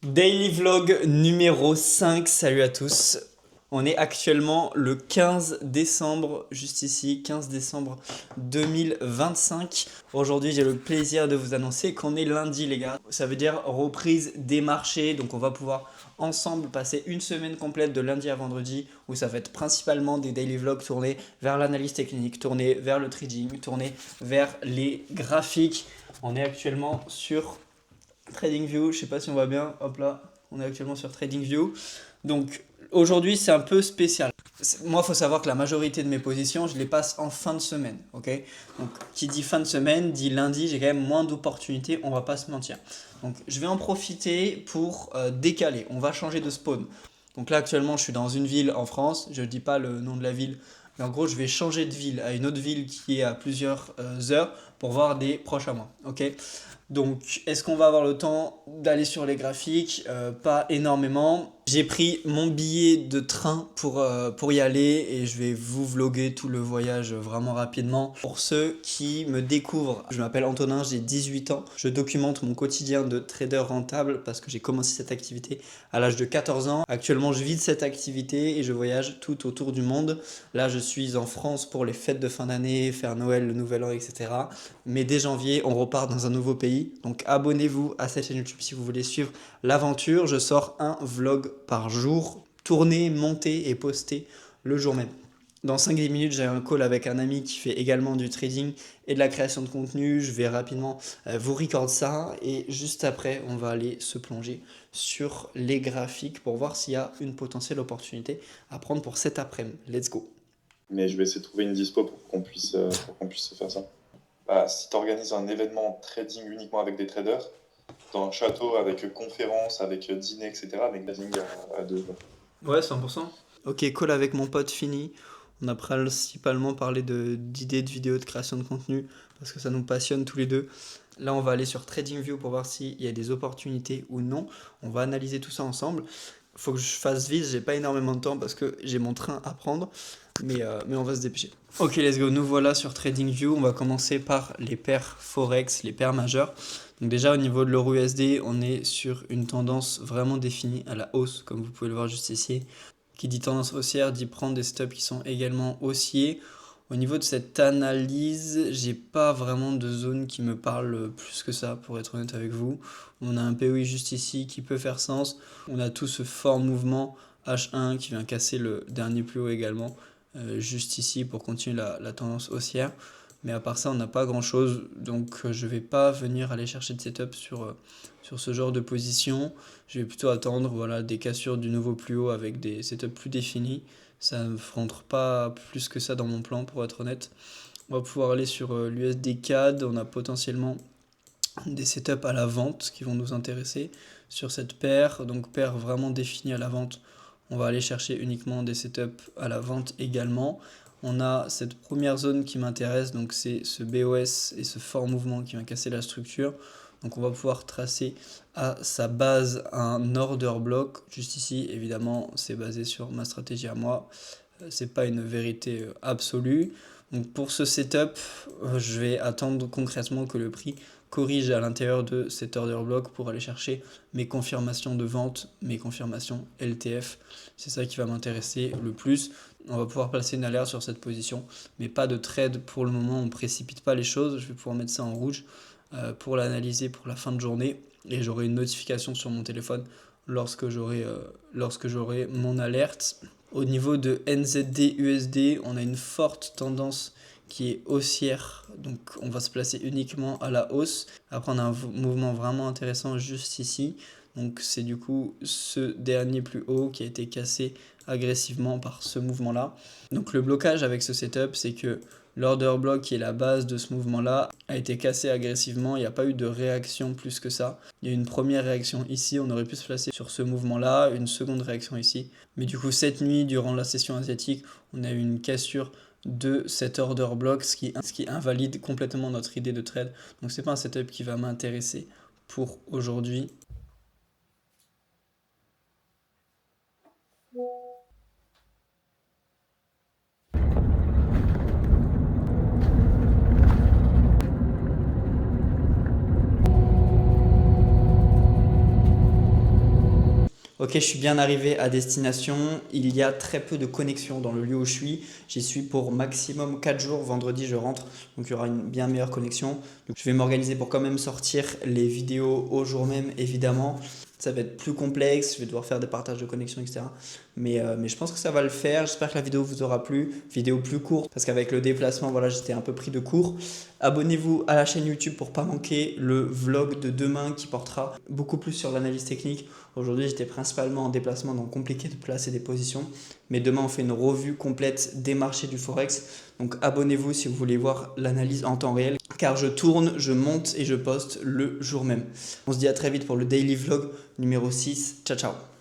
Daily vlog numéro 5, salut à tous. On est actuellement le 15 décembre, juste ici, 15 décembre 2025. Aujourd'hui, j'ai le plaisir de vous annoncer qu'on est lundi, les gars. Ça veut dire reprise des marchés, donc on va pouvoir ensemble passer une semaine complète de lundi à vendredi où ça va être principalement des daily vlogs tournés vers l'analyse technique, tournés vers le trading, tournés vers les graphiques. On est actuellement sur TradingView, je sais pas si on voit bien, hop là, on est actuellement sur TradingView. Donc aujourd'hui c'est un peu spécial. Moi il faut savoir que la majorité de mes positions je les passe en fin de semaine, ok. Donc qui dit fin de semaine dit lundi, j'ai quand même moins d'opportunités, on va pas se mentir. Donc je vais en profiter pour décaler, on va changer de spawn. Donc là actuellement je suis dans une ville en France, je ne dis pas le nom de la ville, mais en gros je vais changer de ville à une autre ville qui est à plusieurs heures pour voir des proches à moi, ok. Donc, est-ce qu'on va avoir le temps d'aller sur les graphiques? Pas énormément. J'ai pris mon billet de train pour y aller et je vais vous vlogger tout le voyage vraiment rapidement. Pour ceux qui me découvrent, je m'appelle Antonin, j'ai 18 ans. Je documente mon quotidien de trader rentable parce que j'ai commencé cette activité à l'âge de 14 ans. Actuellement, je vis de cette activité et je voyage tout autour du monde. Là, je suis en France pour les fêtes de fin d'année, faire Noël, le Nouvel An, etc. Mais dès janvier, on repart dans un nouveau pays. Donc abonnez-vous à cette chaîne YouTube si vous voulez suivre l'aventure. Je sors un vlog par jour, tourné, monté et posté le jour même. Dans 5-10 minutes, j'ai un call avec un ami qui fait également du trading et de la création de contenu. Je vais rapidement vous record ça et juste après, on va aller se plonger sur les graphiques pour voir s'il y a une potentielle opportunité à prendre pour cet après-midi. Let's go. Mais je vais essayer de trouver une dispo pour qu'on puisse se faire ça. Si tu organises un événement trading uniquement avec des traders, dans un château avec conférence, avec dîner, etc., avec trading à deux. Ouais, 100%. Ok, call avec mon pote fini. On a principalement parlé d'idées de vidéos de création de contenu parce que ça nous passionne tous les deux. Là, on va aller sur TradingView pour voir s'il y a des opportunités ou non. On va analyser tout ça ensemble. Faut que je fasse vite, j'ai pas énormément de temps parce que j'ai mon train à prendre, mais on va se dépêcher. Ok, let's go, nous voilà sur TradingView. On va commencer par les paires Forex, les paires majeures. Donc déjà au niveau de l'euro USD, on est sur une tendance vraiment définie à la hausse, comme vous pouvez le voir juste ici. Qui dit tendance haussière dit prendre des stops qui sont également haussiers. Au niveau de cette analyse, j'ai pas vraiment de zone qui me parle plus que ça, pour être honnête avec vous. On a un POI juste ici qui peut faire sens. On a tout ce fort mouvement H1 qui vient casser le dernier plus haut également, juste ici pour continuer la tendance haussière. Mais à part ça, on n'a pas grand chose. Donc je vais pas venir aller chercher de setup sur ce genre de position. Je vais plutôt attendre voilà, des cassures du nouveau plus haut avec des setups plus définis. Ça ne rentre pas plus que ça dans mon plan pour être honnête. On va pouvoir aller sur l'USD CAD. On a potentiellement des setups à la vente qui vont nous intéresser sur cette paire. Donc paire vraiment définie à la vente. On va aller chercher uniquement des setups à la vente également. On a cette première zone qui m'intéresse, donc c'est ce BOS et ce fort mouvement qui vient casser la structure. Donc on va pouvoir tracer à sa base un order block. Juste ici, évidemment, c'est basé sur ma stratégie à moi. C'est pas une vérité absolue. Donc pour ce setup, je vais attendre concrètement que le prix corrige à l'intérieur de cet order block pour aller chercher mes confirmations de vente, mes confirmations LTF. C'est ça qui va m'intéresser le plus. On va pouvoir placer une alerte sur cette position, mais pas de trade pour le moment. On ne précipite pas les choses. Je vais pouvoir mettre ça en rouge pour l'analyser pour la fin de journée et j'aurai une notification sur mon téléphone lorsque j'aurai mon alerte. Au niveau de NZD USD, on a une forte tendance qui est haussière, donc on va se placer uniquement à la hausse. Après on a un mouvement vraiment intéressant juste ici, donc c'est du coup ce dernier plus haut qui a été cassé agressivement par ce mouvement là. Donc le blocage avec ce setup, c'est que l'order block qui est la base de ce mouvement là a été cassé agressivement, il n'y a pas eu de réaction plus que ça. Il y a eu une première réaction ici, on aurait pu se placer sur ce mouvement là, une seconde réaction ici, mais du coup cette nuit durant la session asiatique on a eu une cassure de cet order block, ce qui invalide complètement notre idée de trade. Donc c'est pas un setup qui va m'intéresser pour aujourd'hui. Ok, je suis bien arrivé à destination. Il y a très peu de connexion dans le lieu où je suis. J'y suis pour maximum 4 jours. Vendredi, je rentre. Donc, il y aura une bien meilleure connexion. Donc, je vais m'organiser pour quand même sortir les vidéos au jour même, évidemment. Ça va être plus complexe. Je vais devoir faire des partages de connexion, etc. Mais je pense que ça va le faire. J'espère que la vidéo vous aura plu. Vidéo plus courte parce qu'avec le déplacement, voilà, j'étais un peu pris de court. Abonnez-vous à la chaîne YouTube pour ne pas manquer le vlog de demain qui portera beaucoup plus sur l'analyse technique. Aujourd'hui, j'étais principalement en déplacement, donc compliqué de placer des positions. Mais demain, on fait une revue complète des marchés du Forex. Donc abonnez-vous si vous voulez voir l'analyse en temps réel. Car je tourne, je monte et je poste le jour même. On se dit à très vite pour le Daily Vlog numéro 6. Ciao, ciao.